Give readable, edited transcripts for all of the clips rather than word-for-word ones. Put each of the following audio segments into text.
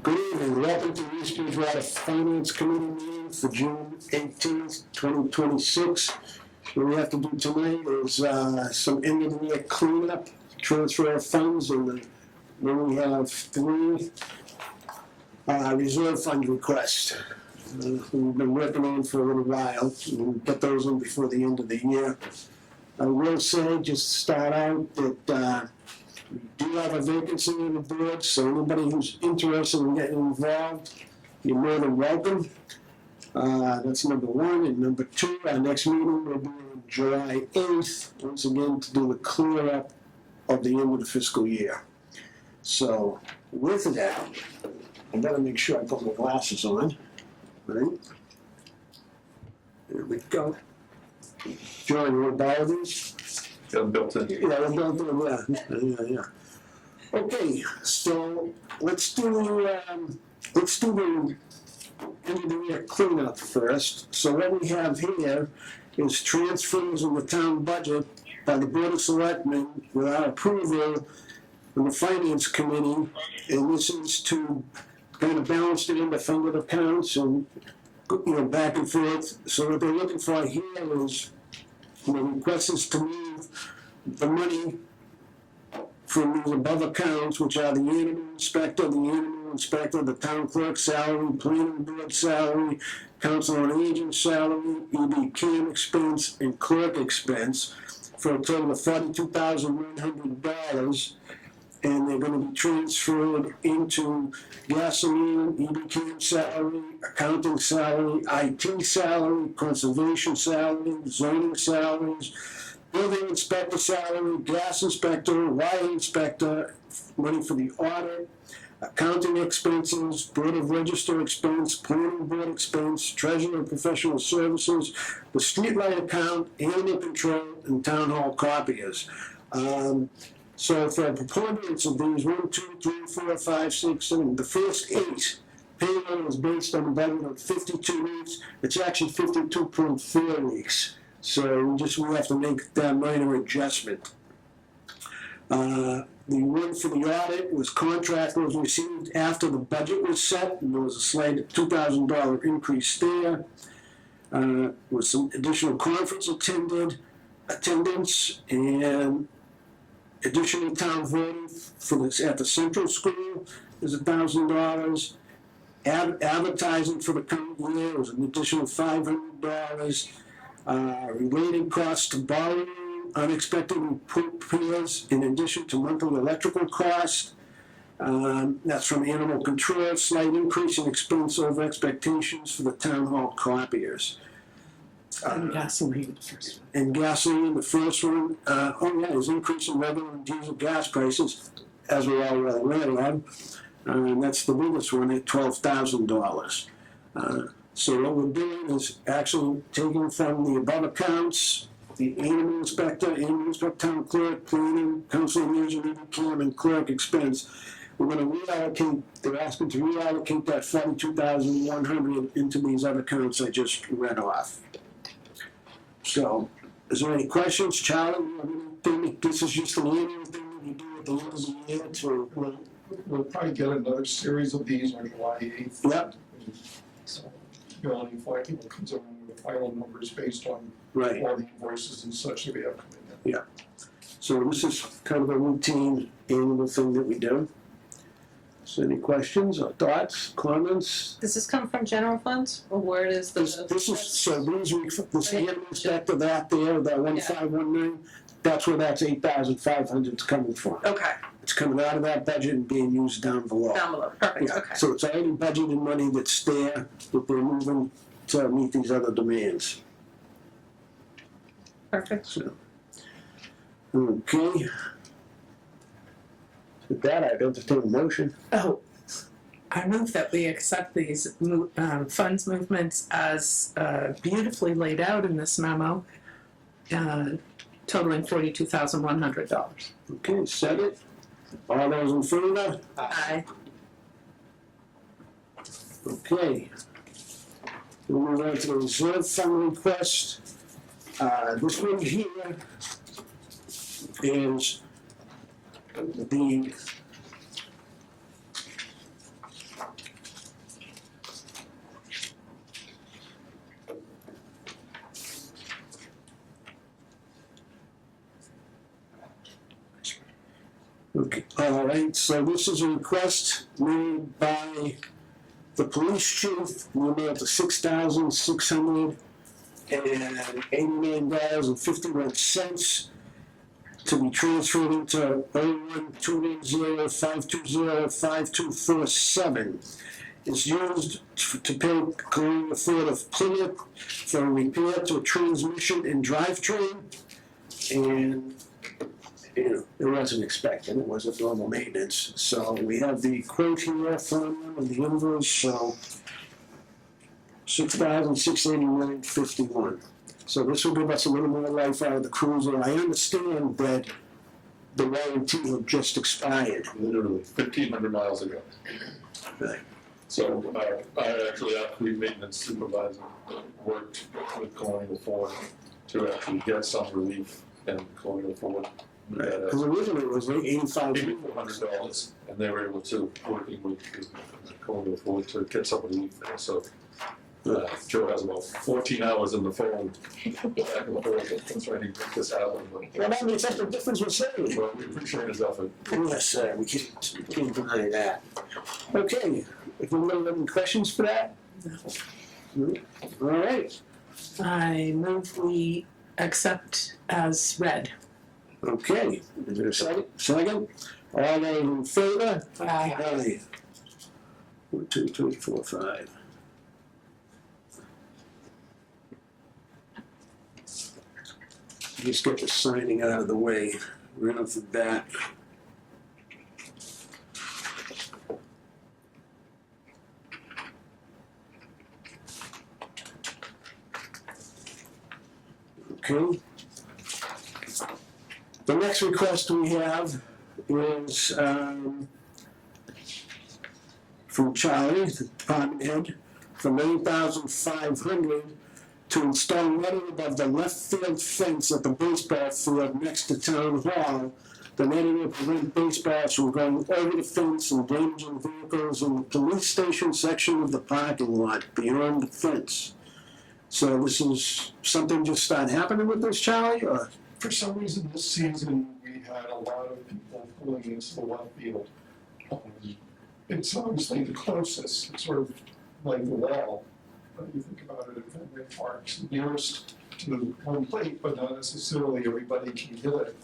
Good evening, welcome to the East Bridgewater Finance Committee meeting for June 18th, 2026. What we have to do tonight is some end of the year cleanup, transfer of funds, and then we have three reserve fund requests. We've been working on for a little while. We'll get those in before the end of the year. I will say, just to start out, that we do have a vacancy on the board, so anybody who's interested in getting involved, you're more than welcome. That's number one. And number two, our next meeting will be on July 8th, once again to do the clear up of the end of the fiscal year. So with that, I better make sure I put my glasses on. Right? There we go. John, you want to borrow these? Got them built in. Yeah, we're going to yeah. Okay, so let's do the end of the year cleanup first. So what we have here is transfers in the town budget by the Board of Selectmen without approval from the Finance Committee, and this is to kind of balance the underfunded accounts and back and forth. So what they're looking for here is the request is to move the money from these above accounts, which are the animal inspector, the town clerk salary, planning board salary, council on aging salary, EBCAM expense, and clerk expense, for a total of $42,100. And they're going to be transferred into gasoline, EBCAM salary, accounting salary, IT salary, conservation salary, zoning salaries, building inspector salary, gas inspector, wire inspector, money for the audit, accounting expenses, board of register expense, planning board expense, treasurer and professional services, the streetlight account, animal control, and town hall copiers. So for a preponderance of these, 1, 2, 3, 4, 5, 6, 7, the first 8 payroll is based on a budget of 52 weeks. It's actually 52.4 weeks. So we have to make that minor adjustment. The one for the audit was contract was received after the budget was set, and there was a slight $2,000 increase there. With some additional conference attendance, and additional town voting for this at the central school is $1,000. Advertising for the current year was an additional $500. Related costs to borrowing, unexpected repairs, in addition to monthly electrical costs. That's from animal control, slight increase in expense over expectations for the town hall copiers. And gasoline, the first one. And gasoline, the first one, is increase in regular and diesel gas prices, as we all read on. And that's the biggest one at $12,000. So what we're doing is actually taking from the above accounts, the animal inspector, town clerk, planning, council on aging, EBCAM, and clerk expense. We're going to reallocate, they're asking to reallocate that $42,100 into these other accounts I just read off. So, is there any questions, Charlie? This is just an annual thing that you do at the end of the year to... We'll probably get another series of these on July 8th. Yep. So, Melanie Flaherty will come around with the final numbers based on Right. all the invoices and such that we have coming in. Yeah. So this is kind of a routine annual thing that we do. So any questions or thoughts, comments? Does this come from general funds, or where is the? This is, so these, this animal inspector, that 1519, that's where that's 8,500 is coming from. Okay, It's coming out of that budget and being used down below. down below, perfect, Yeah. okay. So it's already budgeted money that's there that they're moving to meet these other demands. Perfect. So, okay. With that, I'd entertain a motion. Oh, I move that we accept these funds movements as beautifully laid out in this memo, totaling $42,100. Okay, second. All those in favor? Aye. Okay. We'll move on to the reserve fund request. This one here is the Okay, all right, so this is a request made by the police chief, in the amount of $6,689.51 to be transferred into 01-210-520-5247. It's used to pay Colonial Ford of Plymouth for a repair to a transmission and drivetrain. And, you know, it wasn't expected, it wasn't normal maintenance. So we have the quote here from them and the invoice, so $6,689.51. So this will give us a little more life out of the cruiser. I understand that the warranty had just expired. Literally 1,500 miles ago. Right. So I actually, our fleet maintenance supervisor, worked with Colonial Ford to actually get some relief, and Colonial Ford Because originally it was $8,400, and they were able to, working with Colonial Ford to get some relief there. So Joe has about 14 hours in the phone back and forth trying to make this happen. Well, that makes up the difference with saying. Well, we appreciate his effort. Yes, sir, we can't deny that. Okay, if anybody have any questions for that? No. All right, I move we accept as read. okay, is there a second? Second? All those in favor? Aye. Aye. 1, 2, 3, 4, 5. Just get the signing out of the way, right off the bat. Okay. The next request we have is from Charlie, the department head, for $9,500 to install netting above the left field fence at the baseball field next to town hall. The netting will prevent baseballs from going over the fence and damaging vehicles in the police station section of the parking lot beyond the fence. So this is something just started happening with this, Charlie, or? For some reason, this season, we had a lot of people pulling into the left field. It's obviously the closest, it's sort of like the wall. You think about it, Fenway Park's nearest to home plate, but not necessarily everybody can get it.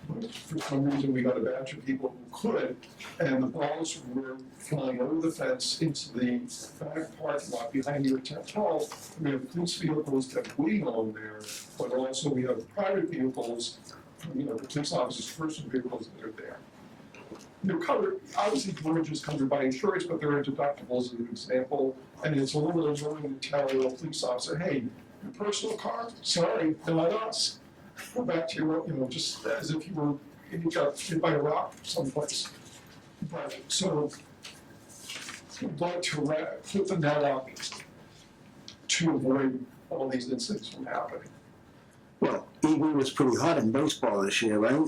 But for some reason, we got a batch of people who could, and the balls were flying over the fence into the back parking lot behind your town hall. We have police vehicles that we own there, but also we have private vehicles, you know, the police officers' personal vehicles that are there. They're covered, obviously, coverage is covered by insurance, but there are deductibles as an example, and it's a little annoying to tell a police officer, hey, your personal car, sorry, not us. Go back to your, you know, just as if you were, you got hit by a rock someplace. But, so, we'd like to put the net up to avoid all these incidents from happening. Well, EB was pretty hot in baseball this year, right?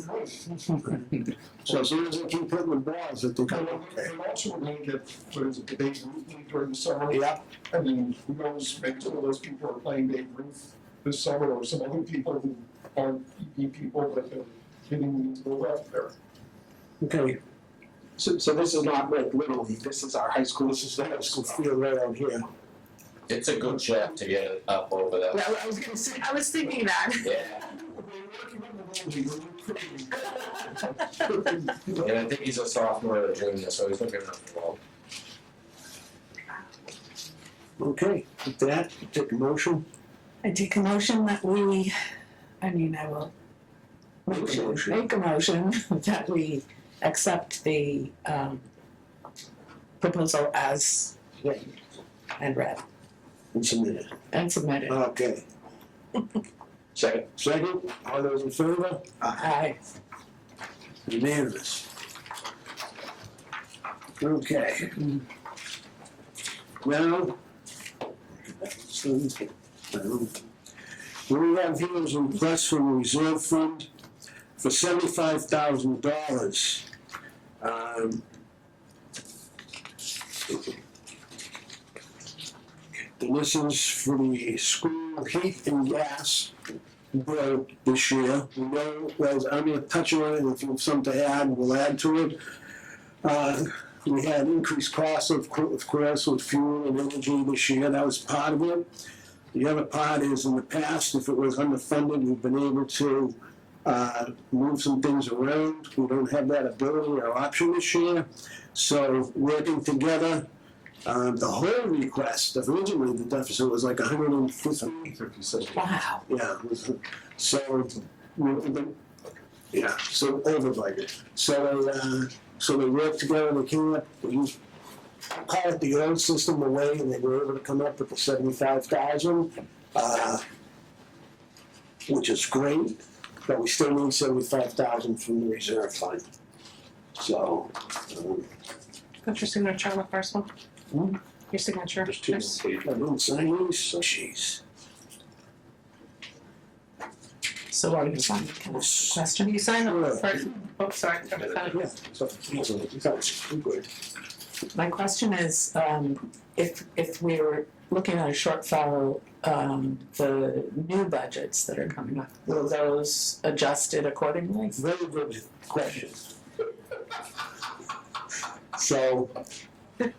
So as long as they keep hitting the balls, that they're going okay. And also, we're gonna get, what is it, the Babe Ruth League during the summer. Yeah. I mean, who knows, maybe some of those people are playing Babe Ruth this summer, or some other people who aren't EB people, but they're hitting into the left there. Okay, So this is not like Little League, this is our high school, this is the high school field right out here. It's a good check to get it up over that. Well, I was gonna say, I was thinking that. Yeah, and I think he's a sophomore or a junior, so he's looking up the ball. Okay, with that, take a motion. I take a motion that we, I will Make a motion. make a motion that we accept the proposal as written and read And submit and submitted. it. Okay. Second. Second, all those in favor? Aye. Unanimous. Okay. Now, what we have here is a request from the reserve fund for $75,000. And this is for the school heat and gas bill this year. We know, well, I'm gonna touch on it, and if you have something to add, we'll add to it. We had increased costs of course with fuel and energy this year, that was part of it. The other part is, in the past, if it was underfunded, we've been able to move some things around. We don't have that ability or option this year. So working together, the whole request, originally the deficit was like 150. 57. Wow. Yeah, so, yeah, so over budget. So they worked together, they came up, they used, call it the old system away, and they were able to come up with the 75,000, which is great, but we still need 75,000 from the reserve fund. So, Put your signature on the first one. Hmm? Your signature. There's two There's- pages. I didn't sign these, so jeez. So what are you signing? Question? You sign the first, oh, sorry. Yeah, so, that's good. My question is, if we're looking at a shortfall, the new budgets that are coming up, will those adjusted accordingly? Very good question. So,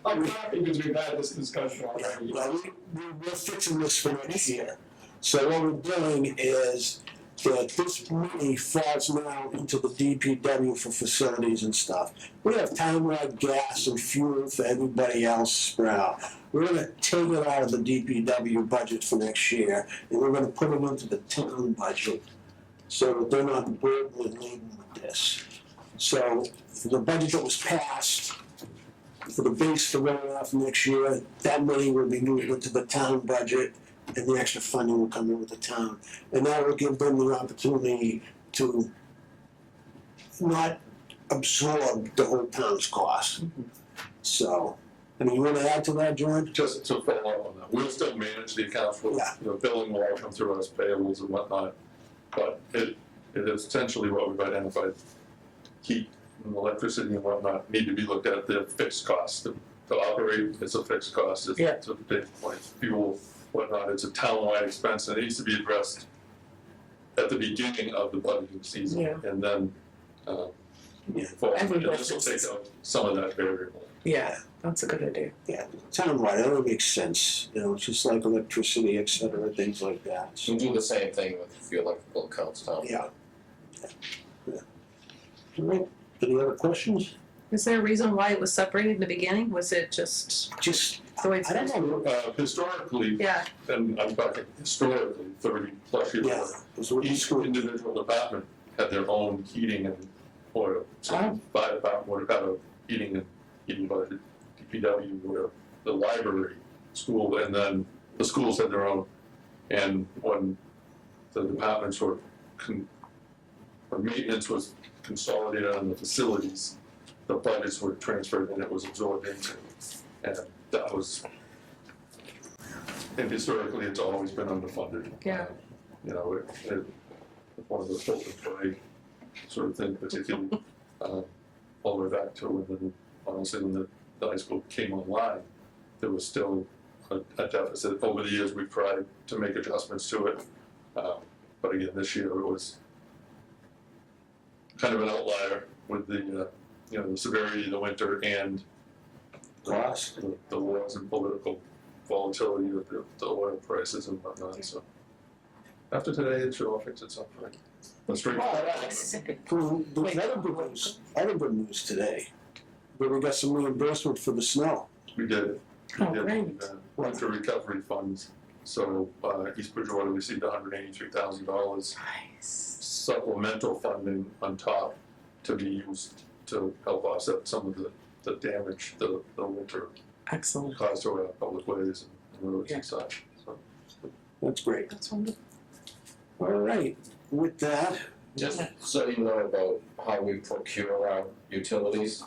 I'm happy because we've had this discussion already. well, we're fixing this for next year. So what we're doing is that this money falls now into the DPW for facilities and stuff. We have townwide gas and fuel for everybody else spread out. We're gonna take it out of the DPW budget for next year, and we're gonna put it into the town budget, so that they're not burdened with this. So, for the budget that was passed, for the base for going off next year, that money will be moved into the town budget, and the extra funding will come in with the town. And that will give them the opportunity to not absorb the whole town's cost. So, I mean, you wanna add to that, John? Just to follow up on that, we'll still manage the accounts for, Yeah. billing will all come through us, payables and whatnot. But it is essentially what we've identified, heat and electricity and whatnot need to be looked at, their fixed costs. To operate, it's a fixed cost, it's Yeah. a big point, fuel, whatnot, it's a townwide expense, and it needs to be addressed at the beginning of the budgeting season, Yeah. and then, Yeah. forward. And And we this will take out some of that variable. Yeah, that's a good idea. Yeah, townwide, that would make sense, you know, it's just like electricity, et cetera, things like that. You do the same thing with your electrical accounts, Tom. Yeah. Yeah. All right, any other questions? Is there a reason why it was separated in the beginning? Was it just Just, the way it's? I don't know, Historically, Yeah, and I'm talking historically, 30 plus years yeah, ago, it was what you each school. individual department had their own heating and oil. So Oh. fire department would have had a heating budget, DPW would have, the library, school, and then the schools had their own. And when the departments were, or maintenance was consolidated on the facilities, the budgets were transferred and it was absorbed into, and that was, and historically, it's always been underfunded. Yeah. You know, it one of the filter play sort of thing, particularly, all the way back to when, honestly, when the high school came online, there was still a deficit. Over the years, we've tried to make adjustments to it, but again, this year it was kind of an outlier with the, the severity of the winter and Cost. the wars and political volatility of the oil prices and whatnot, so. After today, it should all fix itself, right? That's straight. Well, there's other good news today, but we got some reimbursement for the snow. We did. We Oh, did, great. winter recovery funds, so, East Bridgewater received $183,000 nice. supplemental funding on top to be used to help offset some of the damage the winter Excellent. caused to our public ways and roads Yeah. and such, so. That's great. That's wonderful. All right, with that, Just so you know about how we procure our utilities,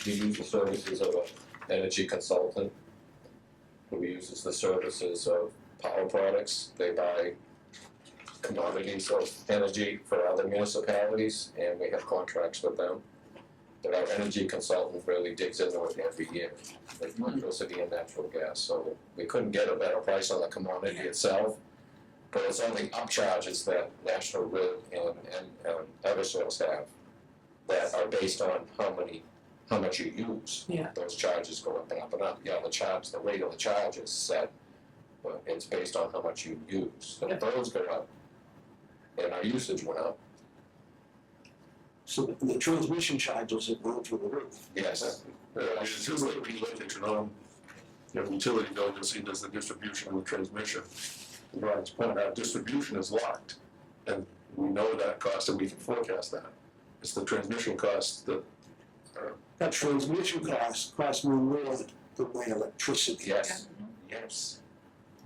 we use the services of an energy consultant who uses the services of Power Products. They buy commodities of energy for other municipalities, and we have contracts with them. But our energy consultant really digs into it every year, with electricity and natural gas, so we couldn't get a better price on the commodity itself. But it's only upcharges that National Grid and Eversource have that are based on how much you use. Yeah. Those charges go up and up and up. Yeah, the rate of the charge is set, but it's based on how much you use. So if those go up, and our usage went up, So the transmission charges have gone through the roof. yes. It's just like when you look at your utility bill, you'll see there's the distribution and the transmission. To Brian's point, our distribution is locked, and we know that cost and we can forecast that. It's the transmission costs that are, That transmission cost more than my electricity. Yes, yes.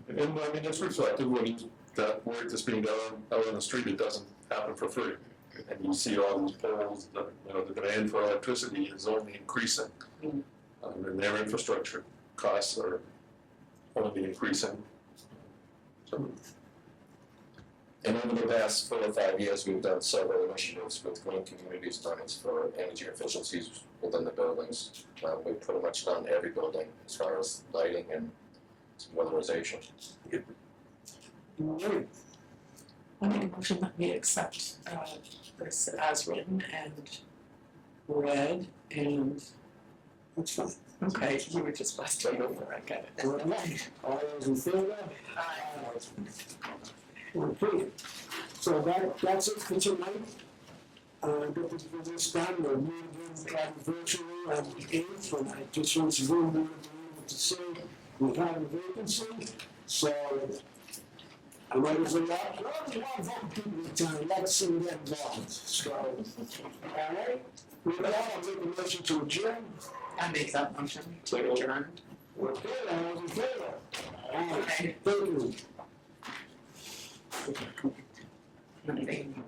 and I mean, it's reflected when that work that's being done out on the street, it doesn't happen for free. And you see all these poles, the demand for electricity is only increasing. And their infrastructure costs are only increasing. So, And over the past 4 or 5 years, we've done several initiatives with Green Communities Grants for energy efficiencies within the buildings. We've pretty much done every building as far as lighting and weatherization. Right. I make a motion that we accept this as written and read and, That's fine. okay, you were just busting over, I get it. All right, all those in favor? Okay, so that's it for tonight. Get this business done, we'll meet again virtually on the 8th, and I just want to go able to say we have a vacancy, so I might as well, I only want vote people in town, let's see them get involved, so, all right? With that, I'll make a motion to adjourn. I make that motion to adjourn. Okay, all those in favor? All right, Okay. thank you. Nothing.